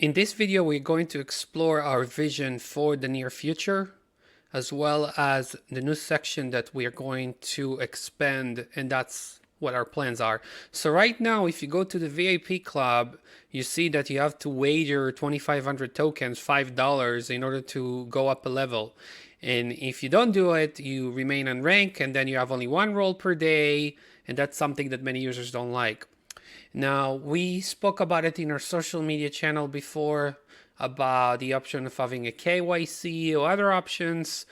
In this video, we're going to explore our vision for the near future, as well as the new section that we are going to expand, and that's what our plans are. So right now, if you go to the VIP club, you see that you have to wager 2,500 tokens, $5, in order to go up a level. And if you don't do it, you remain on rank, and then you have only one roll per day, and that's something that many users don't like. Now, we spoke about it in our social media channel before, about the option of having a KYC or other options.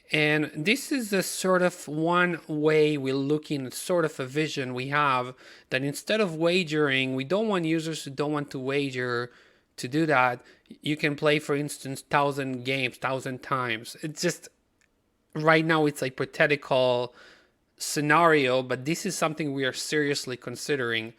And this is a sort of one way we're looking at, sort of a vision we have, that instead of wagering, we don't want users who don't want to wager to do that. You can play, for instance, 1,000 games, 1,000 times. It's just, right now it's a hypothetical scenario, but this is something we are seriously considering.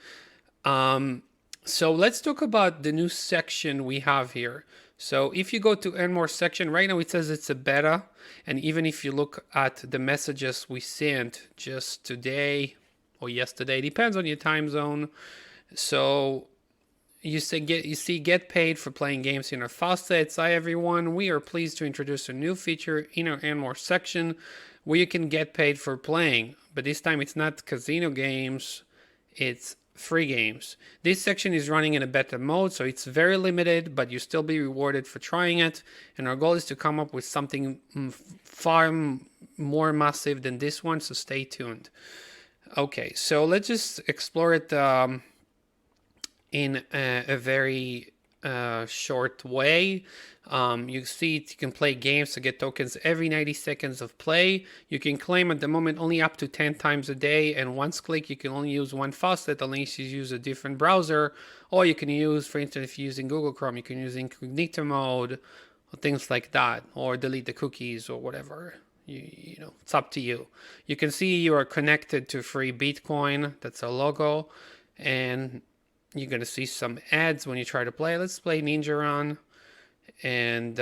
So let's talk about the new section we have here. So if you go to Earn More section, right now it says it's a beta. And even if you look at the messages we sent just today or yesterday, depends on your time zone. So you see get paid for playing games in our faucets. Hi everyone, we are pleased to introduce a new feature in our Earn More section where you can get paid for playing. But this time it's not casino games, it's free games. This section is running in a beta mode, so it's very limited, but you still be rewarded for trying it. And our goal is to come up with something far more massive than this one, so stay tuned. Okay, so let's just explore it in a very short way. You see you can play games to get tokens every 90 seconds of play. You can claim at the moment only up to 10 times a day, and once click you can only use one faucet unless you use a different browser, or you can use, for instance, if you're using Google Chrome, you can use incognito mode or things like that, or delete the cookies or whatever. You know, it's up to you. You can see you are connected to free Bitcoin. That's a logo, and you're going to see some ads when you try to play. Let's play Ninja Run. And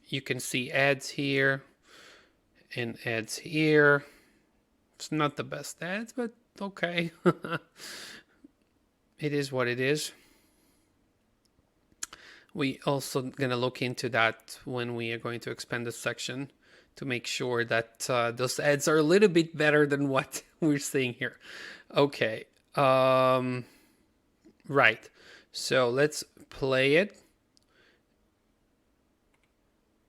you can see ads here and ads here. It's not the best ads, but okay. It is what it is. We also going to look into that when we are going to expand this section to make sure that those ads are a little bit better than what we're seeing here. Okay. Right. So let's play it.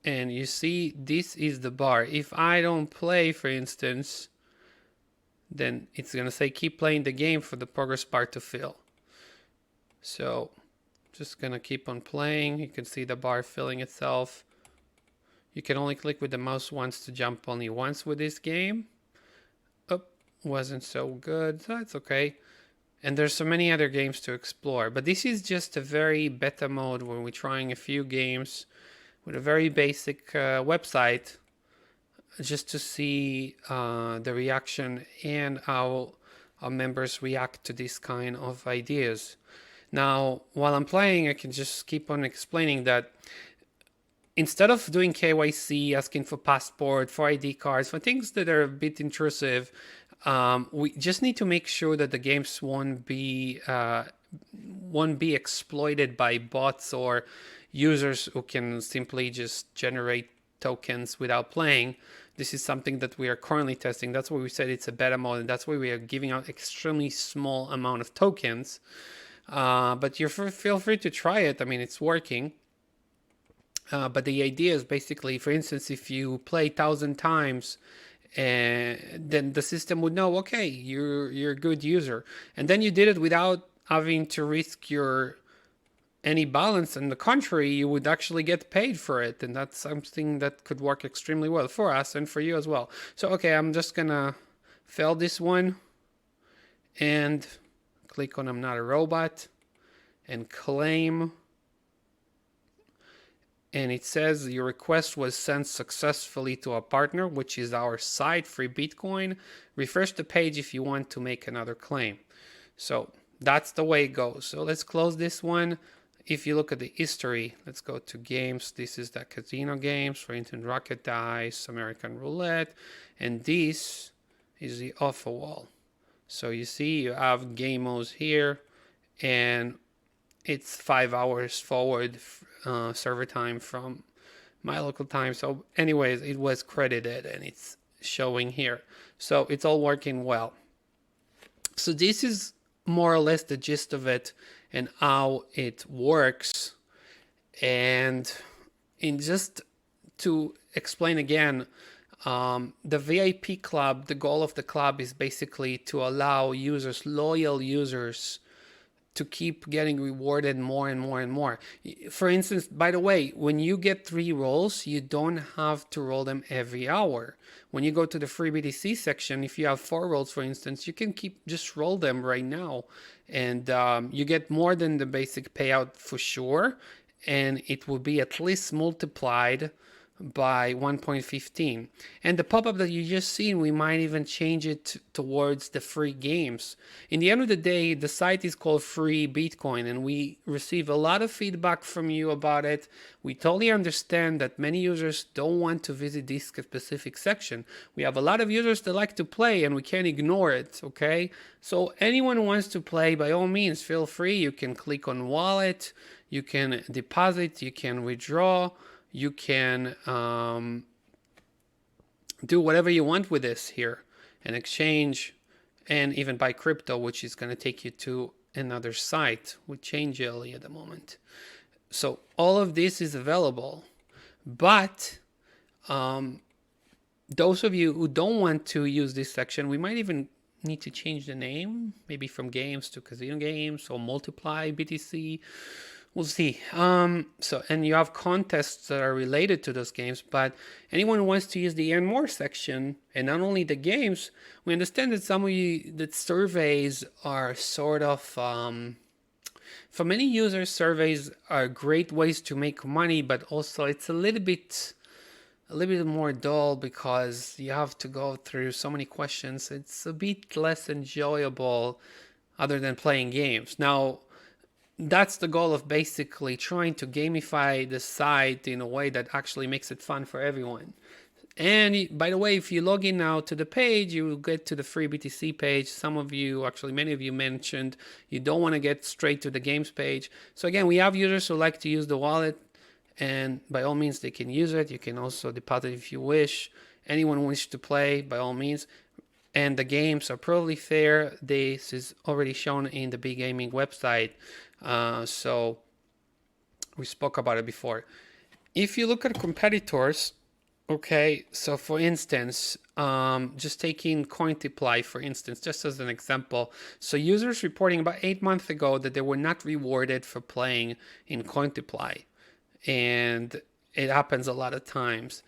And you see, this is the bar. If I don't play, for instance, then it's going to say keep playing the game for the progress bar to fill. So just going to keep on playing. You can see the bar filling itself. You can only click with the mouse once to jump only once with this game. Oh, wasn't so good. So it's okay. And there's so many other games to explore. But this is just a very beta mode when we're trying a few games with a very basic website, just to see the reaction and how our members react to this kind of ideas. Now, while I'm playing, I can just keep on explaining that instead of doing KYC, asking for passport, for ID cards, for things that are a bit intrusive, we just need to make sure that the games won't be exploited by bots or users who can simply just generate tokens without playing. This is something that we are currently testing. That's why we said it's a beta mode, and that's why we are giving out extremely small amount of tokens. But you feel free to try it. I mean, it's working. But the idea is basically, for instance, if you play 1,000 times, then the system would know, okay, you're a good user, and then you did it without having to risk your any balance. In the contrary, you would actually get paid for it, and that's something that could work extremely well for us and for you as well. So okay, I'm just gonna fail this one and click on I'm not a robot and claim, and it says your request was sent successfully to a partner, which is our site, Free Bitcoin. Refresh the page if you want to make another claim. So that's the way it goes. So let's close this one. If you look at the history, let's go to games. This is the casino games, for instance, Rocket Dice, American Roulette, and this is the offer wall. So you see you have game modes here, and it's 5 hours forward server time from my local time. So anyways, it was credited and it's showing here. So it's all working well. So this is more or less the gist of it and how it works. And in just to explain again, the VIP club, the goal of the club is basically to allow users, loyal users, to keep getting rewarded more and more and more. For instance, by the way, when you get 3 rolls, you don't have to roll them every hour. When you go to the free BTC section, if you have 4 rolls, for instance, you can just roll them right now. And you get more than the basic payout for sure. And it will be at least multiplied by 1.15. And the pop-up that you just seen, we might even change it towards the free games. In the end of the day, the site is called Free Bitcoin, and we receive a lot of feedback from you about it. We totally understand that many users don't want to visit this specific section. We have a lot of users that like to play, and we can't ignore it, okay? So anyone who wants to play, by all means, feel free. You can click on wallet, you can deposit, you can withdraw, you can do whatever you want with this here, and exchange, and even buy crypto, which is going to take you to another site with Chain Jelly at the moment. So all of this is available, but those of you who don't want to use this section, we might even need to change the name, maybe from games to casino games or multiply BTC. We'll see. And you have contests that are related to those games, but anyone who wants to use the Earn More section, and not only the games, we understand that some of you, that surveys are sort of, for many users, surveys are great ways to make money, but also it's a little bit more dull because you have to go through so many questions. It's a bit less enjoyable other than playing games. Now, that's the goal of basically trying to gamify the site in a way that actually makes it fun for everyone. And by the way, if you log in now to the page, you will get to the free BTC page. Some of you, actually many of you, mentioned you don't want to get straight to the games page. So again, we have users who like to use the wallet, and by all means they can use it. You can also deposit if you wish. Anyone who wishes to play, by all means. And the games are probably fair. This is already shown in the Big Gaming website. So we spoke about it before. If you look at competitors, okay, so for instance, just taking Cointiply, for instance, just as an example. So users reporting about 8 months ago that they were not rewarded for playing in Cointiply. And it happens a lot of times.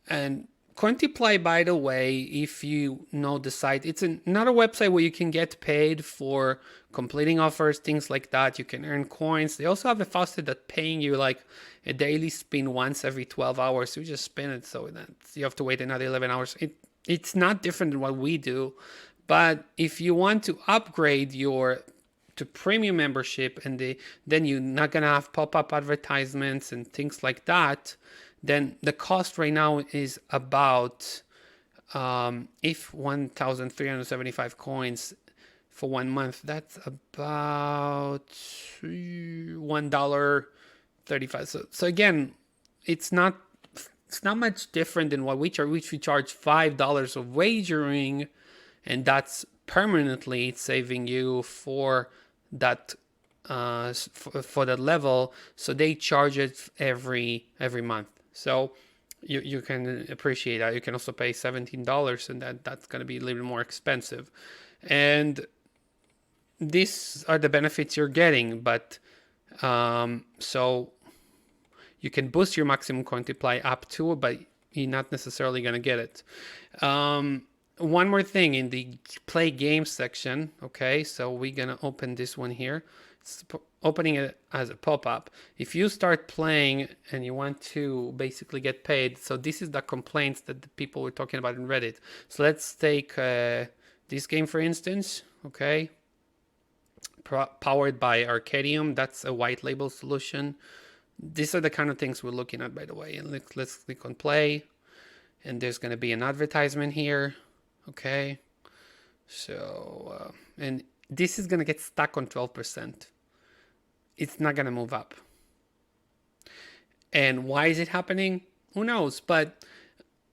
And Cointiply, by the way, if you know the site, it's not a website where you can get paid for completing offers, things like that. You can earn coins. They also have a faucet that's paying you like a daily spin once every 12 hours. So you just spin it, so that you have to wait another 11 hours. It's not different than what we do. But if you want to upgrade to premium membership, and then you're not going to have pop-up advertisements and things like that, then the cost right now is about, if 1,375 coins for 1 month, that's about $1.35. So again, it's not much different than what we charge. We charge $5 of wagering, and that's permanently saving you for that for that level. So they charge it every month. So you can appreciate that. You can also pay $17, and that's going to be a little bit more expensive. And these are the benefits you're getting. But so you can boost your maximum coin supply up to, but you're not necessarily going to get it. One more thing in the play games section. Okay, so we're going to open this one here. It's opening it as a pop-up. If you start playing and you want to basically get paid, so this is the complaints that the people were talking about in Reddit. So let's take this game, for instance. Okay, powered by Arcadium. That's a white label solution. These are the kind of things we're looking at, by the way. And let's click on play, and there's going to be an advertisement here. Okay, so and this is going to get stuck on 12%. it's not going to move up. And why is it happening? Who knows? But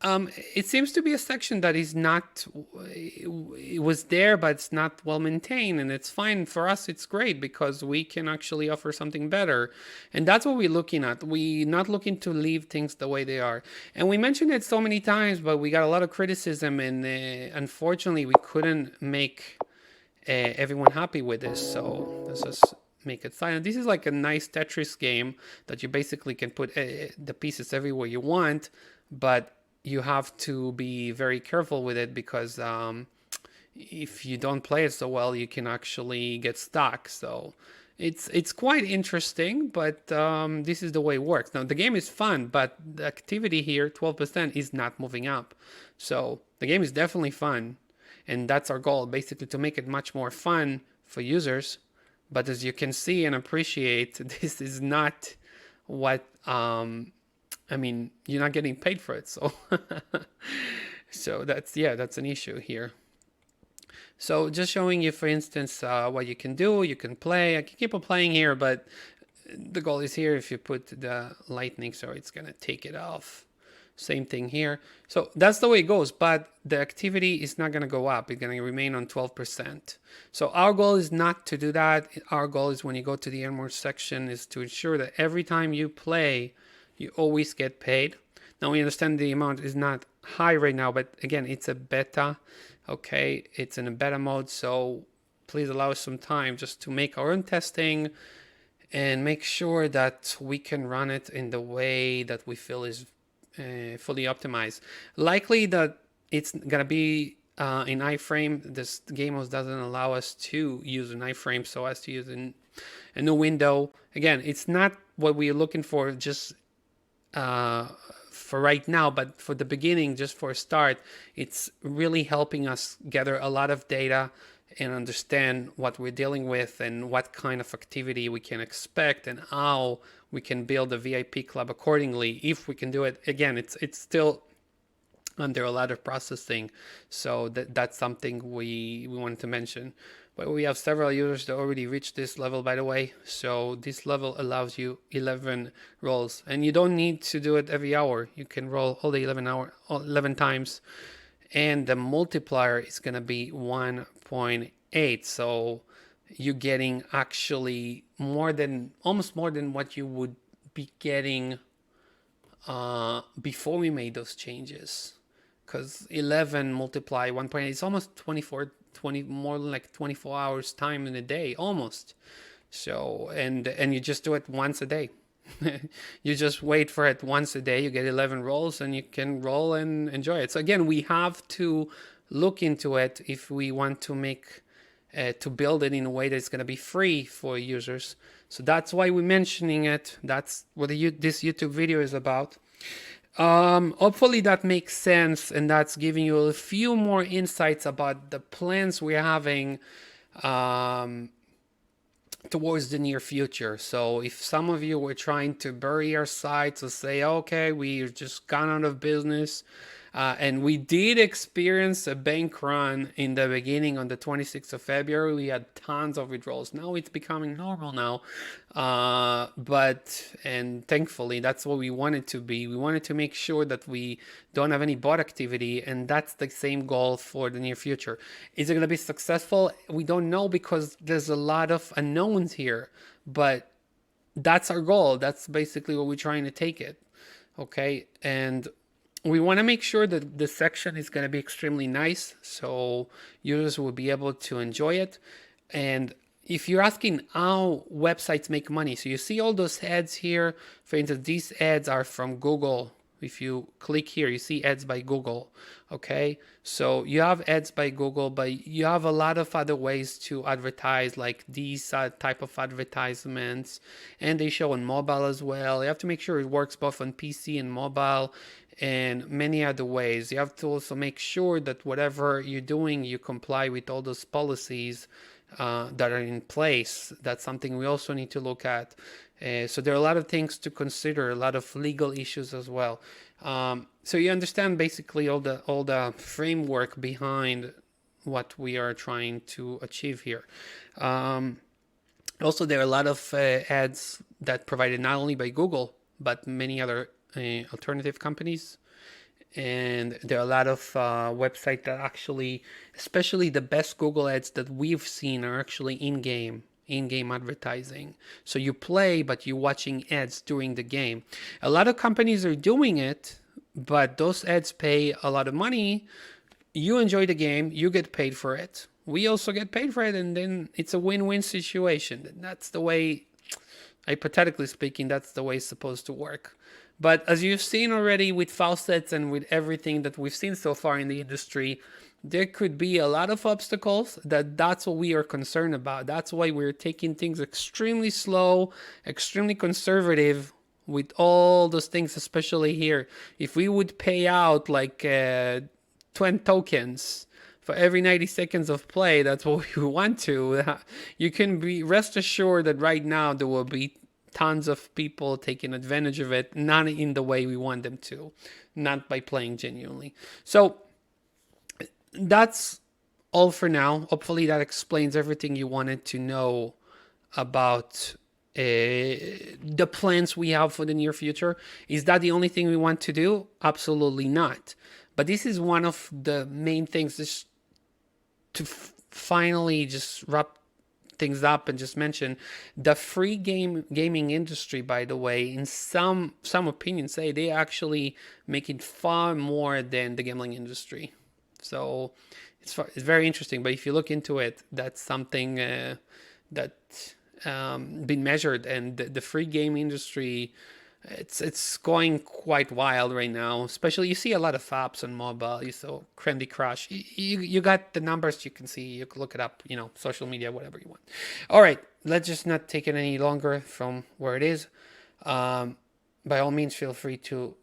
it seems to be a section that is not, it was there, but it's not well maintained, and it's fine. For us, it's great because we can actually offer something better. And that's what we're looking at. We're not looking to leave things the way they are. And we mentioned it so many times, but we got a lot of criticism, and unfortunately, we couldn't make everyone happy with this. So let's just make it silent. This is like a nice Tetris game that you basically can put the pieces everywhere you want, but you have to be very careful with it because if you don't play it so well, you can actually get stuck. So it's quite interesting, but this is the way it works. Now the game is fun, but the activity here, 12%, is not moving up. So the game is definitely fun, and that's our goal, basically, to make it much more fun for users. But as you can see and appreciate, this is not what I mean, you're not getting paid for it, so so that's an issue here. So just showing you, for instance, what you can do. You can play. I can keep on playing here, but the goal is here. If you put the lightning, so it's gonna take it off. Same thing here. So that's the way it goes, but the activity is not gonna go up. It's gonna remain on 12%. So our goal is not to do that. Our goal is, when you go to the earn more section, is to ensure that every time you play, you always get paid. Now we understand the amount is not high right now, but again, it's a beta. Okay, it's in a beta mode, so please allow us some time just to make our own testing and make sure that we can run it in the way that we feel is fully optimized. Likely that it's gonna be in iframe. This game mode doesn't allow us to use an iframe, so as to use a new window. Again, it's not what we're looking for just for right now, but for the beginning, just for a start, it's really helping us gather a lot of data and understand what we're dealing with and what kind of activity we can expect and how we can build a VIP club accordingly. If we can do it, again, it's still under a lot of processing, so that's something we wanted to mention. But we have several users that already reached this level, by the way. So this level allows you 11 rolls, and you don't need to do it every hour. You can roll all the 11 times, and the multiplier is going to be 1.8. So you're getting actually almost more than what you would be getting before we made those changes. Because 11 multiply 1.8 is almost 20, more like 24 hours time in a day, almost. So, and you just do it once a day. You just wait for it once a day. You get 11 rolls, and you can roll and enjoy it. So again, we have to look into it if we want to make to build it in a way that's going to be free for users. So that's why we're mentioning it. That's what this YouTube video is about. Hopefully that makes sense, and that's giving you a few more insights about the plans we're having towards the near future. So if some of you were trying to bury our sites or say, okay, we've just gone out of business, and we did experience a bank run in the beginning on the 26th of February. We had tons of withdrawals. Now it's becoming normal now. And thankfully, that's what we wanted to be. We wanted to make sure that we don't have any bot activity, and that's the same goal for the near future. Is it going to be successful? We don't know, because there's a lot of unknowns here, but that's our goal. That's basically what we're trying to take it. Okay. And we want to make sure that the section is going to be extremely nice, so users will be able to enjoy it. And if you're asking how websites make money, so you see all those ads here. For instance, these ads are from Google. If you click here, you see ads by Google. Okay, so you have ads by Google, but you have a lot of other ways to advertise, like these type of advertisements, and they show on mobile as well. You have to make sure it works both on PC and mobile, and many other ways. You have to also make sure that whatever you're doing, you comply with all those policies that are in place. That's something we also need to look at. So there are a lot of things to consider, a lot of legal issues as well. So you understand basically all the framework behind what we are trying to achieve here. Also, there are a lot of ads that provided not only by Google, but many other alternative companies. And there are a lot of websites that actually, especially the best Google ads that we've seen, are actually in-game advertising. So you play, but you're watching ads during the game. A lot of companies are doing it, but those ads pay a lot of money. You enjoy the game, you get paid for it. We also get paid for it, and then it's a win-win situation. That's the way, hypothetically speaking, that's the way it's supposed to work. But as you've seen already with faucets and with everything that we've seen so far in the industry, there could be a lot of obstacles. That's what we are concerned about. That's why we're taking things extremely slow, extremely conservative with all those things, especially here. If we would pay out like 20 tokens for every 90 seconds of play, that's what we want to. You can be rest assured that right now there will be tons of people taking advantage of it, not in the way we want them to, not by playing genuinely. So that's all for now. Hopefully that explains everything you wanted to know about the plans we have for the near future. Is that the only thing we want to do? Absolutely not. But this is one of the main things, just to finally just wrap things up and just mention the free gaming industry. By the way, in some opinions say they actually making far more than the gambling industry. So it's very interesting. But if you look into it, that's something that been measured, and the free game industry, it's going quite wild right now. Especially you see a lot of apps on mobile. You saw Candy Crush. You got the numbers. You can see. You can look it up. Social media, whatever you want. All right, let's just not take it any longer from where it is. By all means, feel free to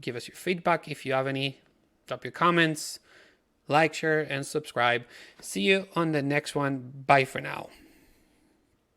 give us your feedback if you have any. Drop your comments, like, share, and subscribe. See you on the next one. Bye for now.